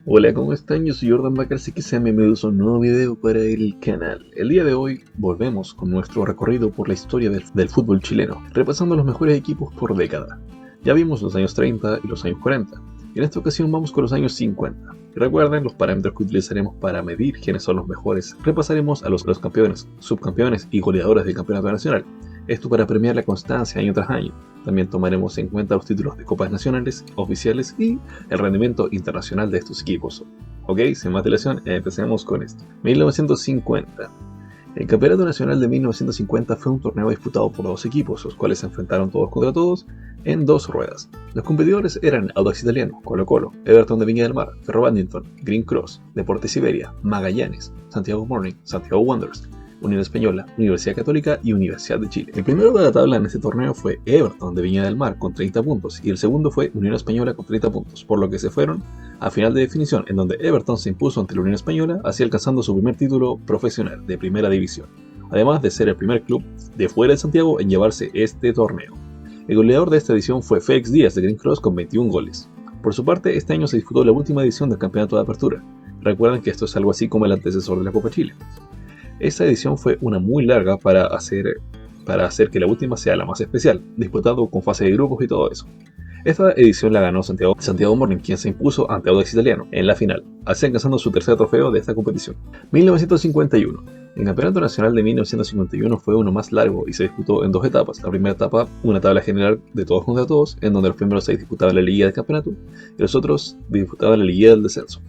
Hola, ¿cómo están? Yo soy Jordan Bacar, así que sean bienvenidos a un nuevo video para el canal. El día de hoy volvemos con nuestro recorrido por la historia del fútbol chileno, repasando los mejores equipos por década. Ya vimos los años 30 y los años 40, y en esta ocasión vamos con los años 50. Y recuerden los parámetros que utilizaremos para medir quiénes son los mejores. Repasaremos a los campeones, subcampeones y goleadores del campeonato nacional. Esto para premiar la constancia año tras año. También tomaremos en cuenta los títulos de copas nacionales, oficiales y el rendimiento internacional de estos equipos. Ok, sin más dilación, empecemos con esto. 1950. El Campeonato Nacional de 1950 fue un torneo disputado por dos equipos, los cuales se enfrentaron todos contra todos en dos ruedas. Los competidores eran Audax Italiano, Colo-Colo, Everton de Viña del Mar, Ferro Badminton, Green Cross, Deportes Siberia, Magallanes, Santiago Morning, Santiago Wanderers, Unión Española, Universidad Católica y Universidad de Chile. El primero de la tabla en este torneo fue Everton de Viña del Mar con 30 puntos y el segundo fue Unión Española con 30 puntos, por lo que se fueron a final de definición, en donde Everton se impuso ante la Unión Española, así alcanzando su primer título profesional de primera división, además de ser el primer club de fuera de Santiago en llevarse este torneo. El goleador de esta edición fue Félix Díaz de Green Cross con 21 goles. Por su parte, este año se disputó la última edición del Campeonato de Apertura. Recuerden que esto es algo así como el antecesor de la Copa Chile. Esta edición fue una muy larga para hacer que la última sea la más especial, disputado con fase de grupos y todo eso. Esta edición la ganó Santiago Morning, quien se impuso ante Audax Italiano en la final, así alcanzando su tercer trofeo de esta competición. 1951. El Campeonato Nacional de 1951 fue uno más largo y se disputó en dos etapas. La primera etapa, una tabla general de todos contra todos, en donde los primeros 6 disputaban la liguilla del campeonato y los otros disputaban la liguilla del descenso.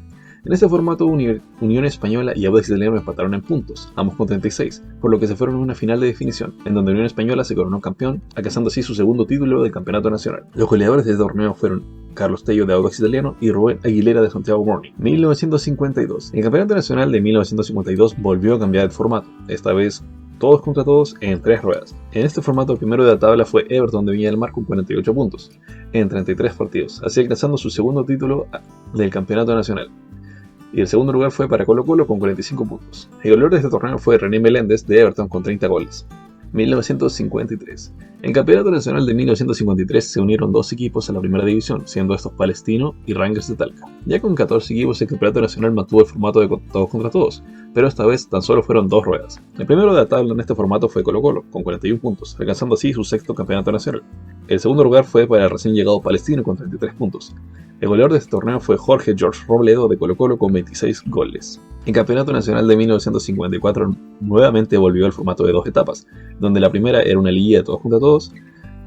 En este formato, Unión Española y Audax Italiano empataron en puntos, ambos con 36, por lo que se fueron a una final de definición, en donde Unión Española se coronó campeón, alcanzando así su segundo título del campeonato nacional. Los goleadores del torneo fueron Carlos Tello de Audax Italiano y Rubén Aguilera de Santiago Morning. 1952. El campeonato nacional de 1952 volvió a cambiar el formato, esta vez todos contra todos en 3 ruedas. En este formato el primero de la tabla fue Everton de Viña del Mar con 48 puntos, en 33 partidos, así alcanzando su segundo título del campeonato nacional. Y el segundo lugar fue para Colo-Colo con 45 puntos. El goleador de este torneo fue René Meléndez de Everton con 30 goles. 1953. En el Campeonato Nacional de 1953 se unieron dos equipos a la primera división, siendo estos Palestino y Rangers de Talca. Ya con 14 equipos el Campeonato Nacional mantuvo el formato de todos contra todos, pero esta vez tan solo fueron 2 ruedas. El primero de la tabla en este formato fue Colo-Colo, con 41 puntos, alcanzando así su sexto campeonato nacional. El segundo lugar fue para el recién llegado Palestino con 33 puntos. El goleador de este torneo fue Jorge George Robledo de Colo-Colo con 26 goles. El Campeonato Nacional de 1954 nuevamente volvió al formato de 2 etapas, donde la primera era una liguilla de todos contra todos,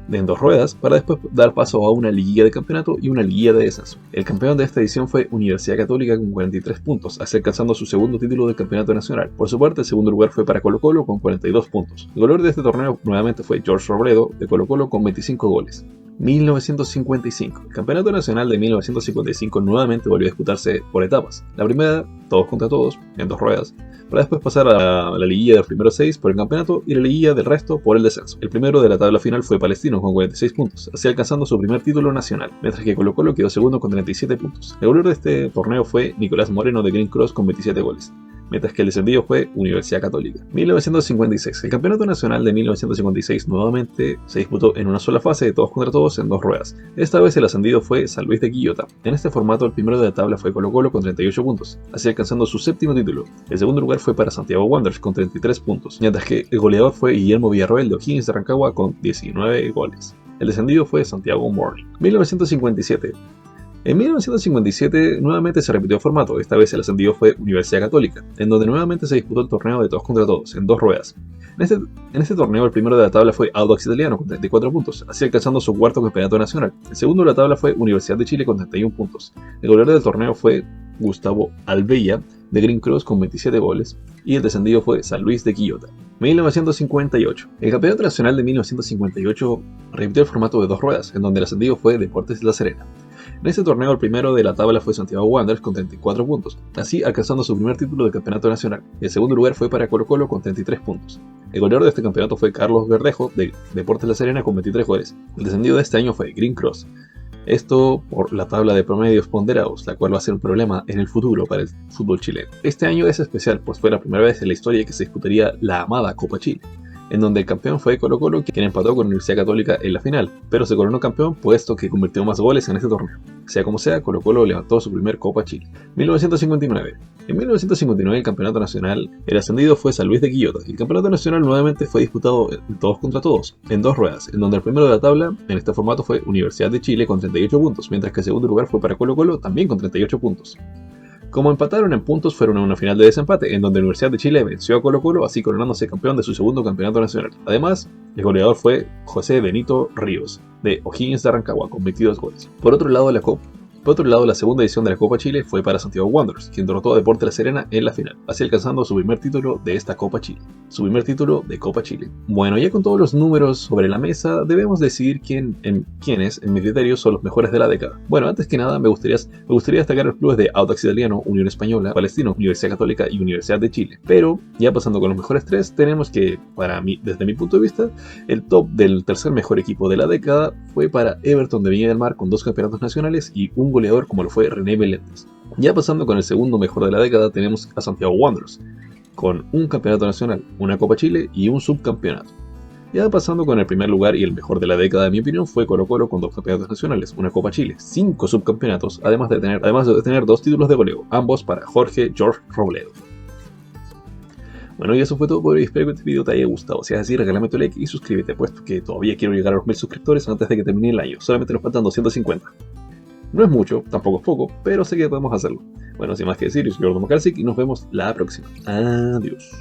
en 2 ruedas, para después dar paso a una liguilla de campeonato y una liguilla de descenso. El campeón de esta edición fue Universidad Católica con 43 puntos, así alcanzando su segundo título del campeonato nacional. Por su parte, el segundo lugar fue para Colo-Colo con 42 puntos. El goleador de este torneo nuevamente fue George Robledo de Colo-Colo con 25 goles. 1955. El Campeonato Nacional de 1955 nuevamente volvió a disputarse por etapas. La primera, todos contra todos, en 2 ruedas, para después pasar a la liguilla de los primeros 6 por el campeonato y la liguilla del resto por el descenso. El primero de la tabla final fue Palestino con 46 puntos, así alcanzando su primer título nacional, mientras que Colo-Colo quedó segundo con 37 puntos. El goleador de este torneo fue Nicolás Moreno de Green Cross con 27 goles. Mientras que el descendido fue Universidad Católica. 1956. El Campeonato Nacional de 1956 nuevamente se disputó en una sola fase de todos contra todos en 2 ruedas. Esta vez el ascendido fue San Luis de Quillota. En este formato el primero de la tabla fue Colo-Colo con 38 puntos, así alcanzando su séptimo título. El segundo lugar fue para Santiago Wanderers con 33 puntos, mientras que el goleador fue Guillermo Villarroel de O'Higgins de Rancagua con 19 goles. El descendido fue Santiago Morning. 1957. En 1957 nuevamente se repitió el formato, esta vez el ascendido fue Universidad Católica, en donde nuevamente se disputó el torneo de todos contra todos, en 2 ruedas. En este torneo el primero de la tabla fue Audax Italiano con 34 puntos, así alcanzando su cuarto campeonato nacional. El segundo de la tabla fue Universidad de Chile con 31 puntos. El goleador del torneo fue Gustavo Albella de Green Cross con 27 goles y el descendido fue San Luis de Quillota. 1958. El Campeonato Nacional de 1958 repitió el formato de 2 ruedas, en donde el ascendido fue Deportes La Serena. En este torneo el primero de la tabla fue Santiago Wanderers con 34 puntos, así alcanzando su primer título del campeonato nacional. El segundo lugar fue para Colo-Colo con 33 puntos. El goleador de este campeonato fue Carlos Verdejo de Deportes La Serena con 23 goles. El descendido de este año fue Green Cross. Esto por la tabla de promedios ponderados, la cual va a ser un problema en el futuro para el fútbol chileno. Este año es especial, pues fue la primera vez en la historia que se disputaría la amada Copa Chile. en donde el campeón fue Colo-Colo, quien empató con Universidad Católica en la final, pero se coronó campeón puesto que convirtió más goles en este torneo. Sea como sea, Colo-Colo levantó su primer Copa Chile. 1959. En 1959 el campeonato nacional, el ascendido fue San Luis de Quillota, y el campeonato nacional nuevamente fue disputado todos contra todos, en dos ruedas, en donde el primero de la tabla en este formato fue Universidad de Chile con 38 puntos, mientras que el segundo lugar fue para Colo-Colo también con 38 puntos. Como empataron en puntos, fueron a una final de desempate, en donde la Universidad de Chile venció a Colo-Colo, así coronándose campeón de su segundo campeonato nacional. Además, el goleador fue José Benito Ríos, de O'Higgins de Rancagua, con 22 goles. Por otro lado, la segunda edición de la Copa Chile fue para Santiago Wanderers, quien derrotó a Deportes La Serena en la final, así alcanzando su primer título de esta Copa Chile. Su primer título de Copa Chile. Bueno, ya con todos los números sobre la mesa, debemos decidir quiénes, en mi criterio, son los mejores de la década. Bueno, antes que nada, me gustaría destacar los clubes de Audax Italiano, Unión Española, Palestino, Universidad Católica y Universidad de Chile. Pero, ya pasando con los mejores tres, tenemos que, para mí, desde mi punto de vista, el top del tercer mejor equipo de la década fue para Everton de Viña del Mar, con 2 campeonatos nacionales y un goleador como lo fue René Beléndez. Ya pasando con el segundo mejor de la década, tenemos a Santiago Wanderers, con un campeonato nacional, una Copa Chile y un subcampeonato. Ya pasando con el primer lugar y el mejor de la década, en mi opinión, fue Colo-Colo con 2 campeonatos nacionales, una Copa Chile, 5 subcampeonatos, además de tener 2 títulos de goleo, ambos para Jorge George Robledo. Bueno, y eso fue todo por hoy, espero que este video te haya gustado. Si es así, regálame tu like y suscríbete, puesto que todavía quiero llegar a los 1000 suscriptores antes de que termine el año, solamente nos faltan 250. No es mucho, tampoco es poco, pero sé que podemos hacerlo. Bueno, sin más que decir, yo soy Eduardo Makarczyk y nos vemos la próxima. Adiós.